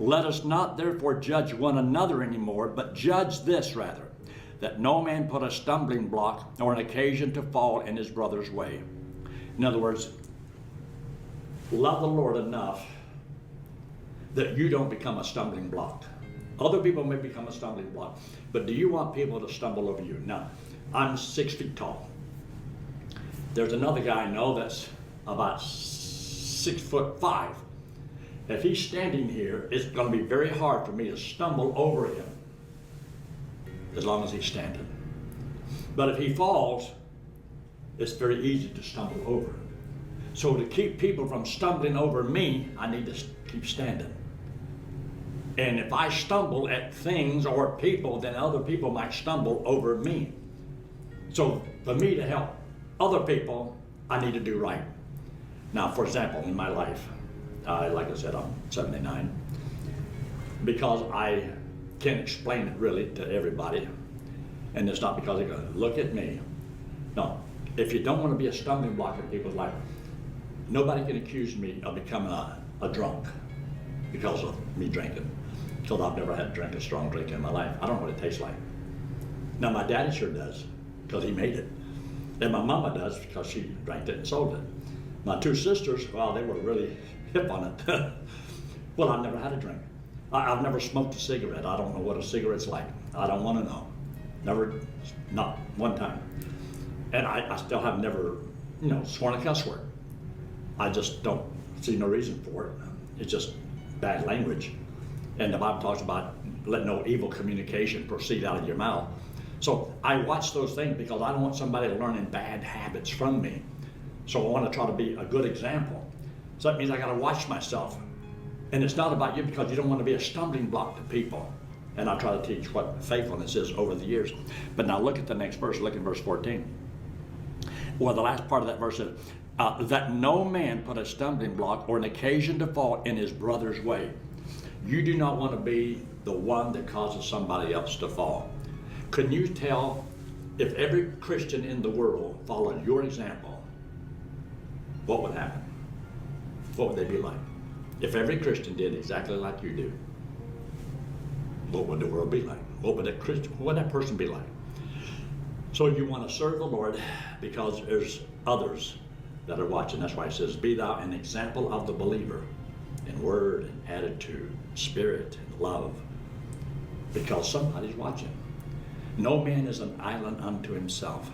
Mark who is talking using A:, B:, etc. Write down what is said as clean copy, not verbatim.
A: Let us not therefore judge one another anymore, but judge this rather, that no man put a stumbling block or an occasion to fall in his brother's way. In other words, love the Lord enough that you don't become a stumbling block. Other people may become a stumbling block, but do you want people to stumble over you? Now, I'm 6 feet tall. There's another guy I know that's about 6'5". If he's standing here, it's going to be very hard for me to stumble over him as long as he's standing. But if he falls, it's very easy to stumble over him. So to keep people from stumbling over me, I need to keep standing. And if I stumble at things or people, then other people might stumble over me. So for me to help other people, I need to do right. Now, for example, in my life, like I said, I'm 79. Because I can't explain it really to everybody, and it's not because they go, look at me. No, if you don't want to be a stumbling block in people's life, nobody can accuse me of becoming a drunk because of me drinking. Because I've never had to drink a strong drink in my life. I don't know what it tastes like. Now, my daddy sure does, because he made it. And my mama does, because she drank it and sold it. My two sisters, well, they were really hip on it. Well, I've never had a drink. I've never smoked a cigarette. I don't know what a cigarette's like. I don't want to know. Never, not one time. And I still have never, sworn a cuss word. I just don't see no reason for it. It's just bad language. And the Bible talks about let no evil communication proceed out of your mouth. So I watch those things because I don't want somebody learning bad habits from me. So I want to try to be a good example. So that means I got to watch myself. And it's not about you, because you don't want to be a stumbling block to people. And I try to teach what faithfulness is over the years. But now look at the next verse. Look at verse 14. Well, the last part of that verse is, that no man put a stumbling block or an occasion to fall in his brother's way. You do not want to be the one that causes somebody else to fall. Can you tell if every Christian in the world followed your example, what would happen? What would they be like? If every Christian did exactly like you do, what would the world be like? What would that person be like? So you want to serve the Lord because there's others that are watching. That's why it says, be thou an example of the believer in word and attitude, spirit and love, because somebody's watching. No man is an island unto himself.